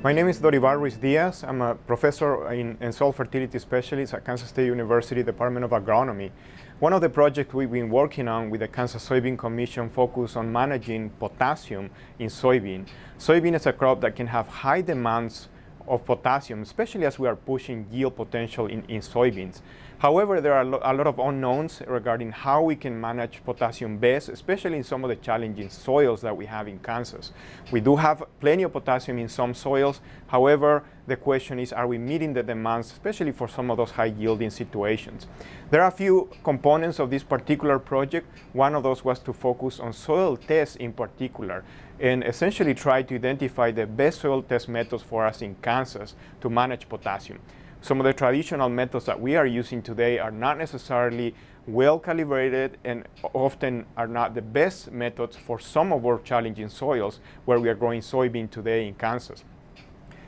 My name is Dorivar Diaz. I'm a professor and soil fertility specialist at Kansas State University Department of Agronomy. One of the projects we've been working on with the Kansas Soybean Commission focus on managing potassium in soybean. Soybean is a crop that can have high demands of potassium, especially as we are pushing yield potential in soybeans. However, there are a lot of unknowns regarding how we can manage potassium best, especially in some of the challenging soils that we have in Kansas. We do have plenty of potassium in some soils. However, the question is, are we meeting the demands, especially for some of those high yielding situations? There are a few components of this particular project. One of those was to focus on soil tests in particular and essentially try to identify the best soil test methods for us in Kansas to manage potassium. Some of the traditional methods that we are using today are not necessarily well calibrated and often are not the best methods for some of our challenging soils where we are growing soybean today in Kansas.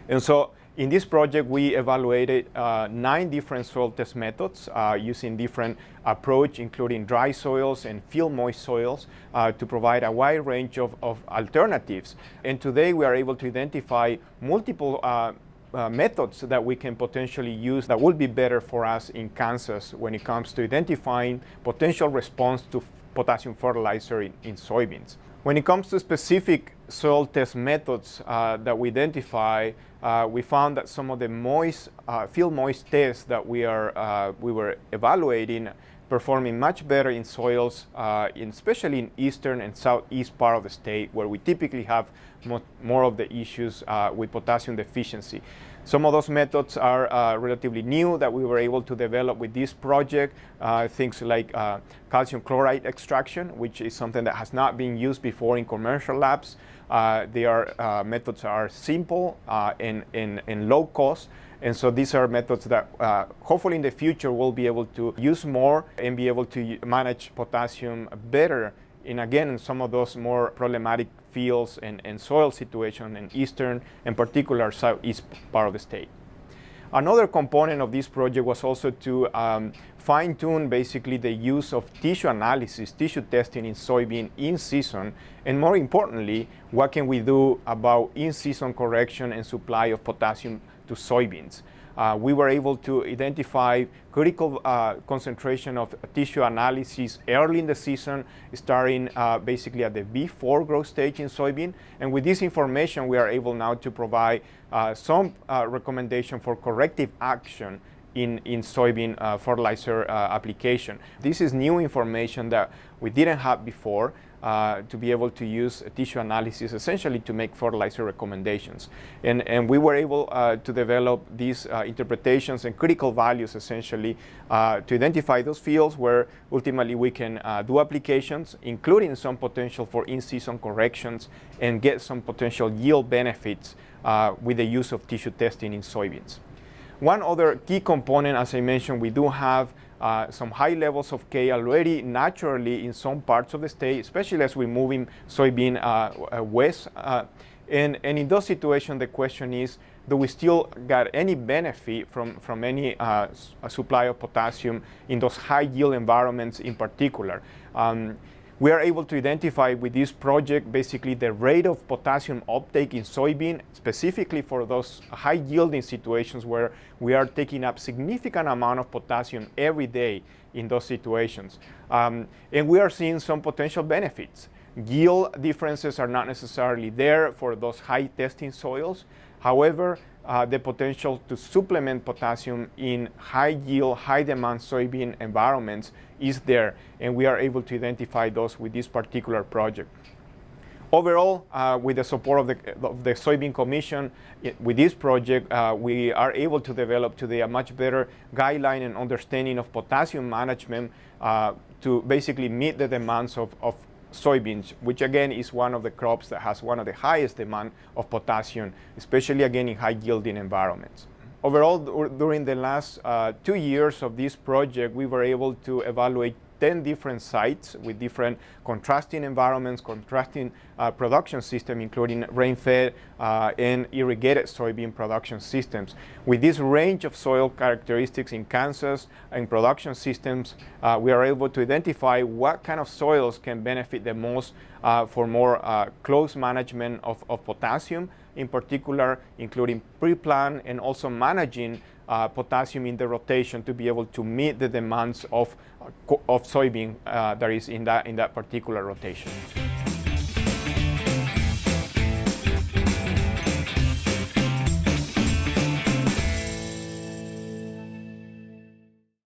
And so in this project, we evaluated 9 different soil test methods using different approach, including dry soils and field moist soils to provide a wide range of alternatives. And today we are able to identify multiple methods that we can potentially use that will be better for us in Kansas when it comes to identifying potential response to potassium fertilizer in soybeans. When it comes to specific soil test methods that we identify, we found that some of the field moist tests that we were evaluating performing much better in soils, especially in eastern and southeast part of the state, where we typically have more of the issues with potassium deficiency. Some of those methods are relatively new that we were able to develop with this project, things like calcium chloride extraction, which is something that has not been used before in commercial labs. Methods are simple and low cost. And so these are methods that hopefully in the future we'll be able to use more and be able to manage potassium better in some of those more problematic fields and soil situation in eastern and particular southeast part of the state. Another component of this project was also to fine-tune basically the use of tissue analysis, tissue testing in soybean in season, and more importantly, what can we do about in-season correction and supply of potassium to soybeans. We were able to identify critical concentration of tissue analysis early in the season, starting basically at the B4 growth stage in soybean. And with this information, we are able now to provide some recommendation for corrective action in soybean fertilizer application. This is new information that we didn't have before. To be able to use tissue analysis essentially to make fertilizer recommendations. And we were able to develop these interpretations and critical values essentially to identify those fields where ultimately we can do applications, including some potential for in-season corrections and get some potential yield benefits with the use of tissue testing in soybeans. One other key component, as I mentioned, we do have some high levels of K already naturally in some parts of the state, especially as we move in soybean west. And in those situations, the question is, do we still get any benefit from any supply of potassium in those high yield environments in particular? We are able to identify with this project basically the rate of potassium uptake in soybean, specifically for those high yielding situations where we are taking up significant amount of potassium every day in those situations. And we are seeing some potential benefits. Yield differences are not necessarily there for those high testing soils. However, the potential to supplement potassium in high yield, high demand soybean environments is there, and we are able to identify those with this particular project. Overall, with the support of the Soybean Commission, with this project, we are able to develop today a much better guideline and understanding of potassium management to basically meet the demands of soybeans, which again is one of the crops that has one of the highest demand of potassium, especially again in high yielding environments. Overall, during the last 2 years of this project, we were able to evaluate 10 different sites with different contrasting environments, contrasting production systems, including rain-fed and irrigated soybean production systems. With this range of soil characteristics in Kansas and production systems, we are able to identify what kind of soils can benefit the most for more close management of potassium in particular, including pre-plant and also managing potassium in the rotation to be able to meet the demands of soybean that is in that particular rotation.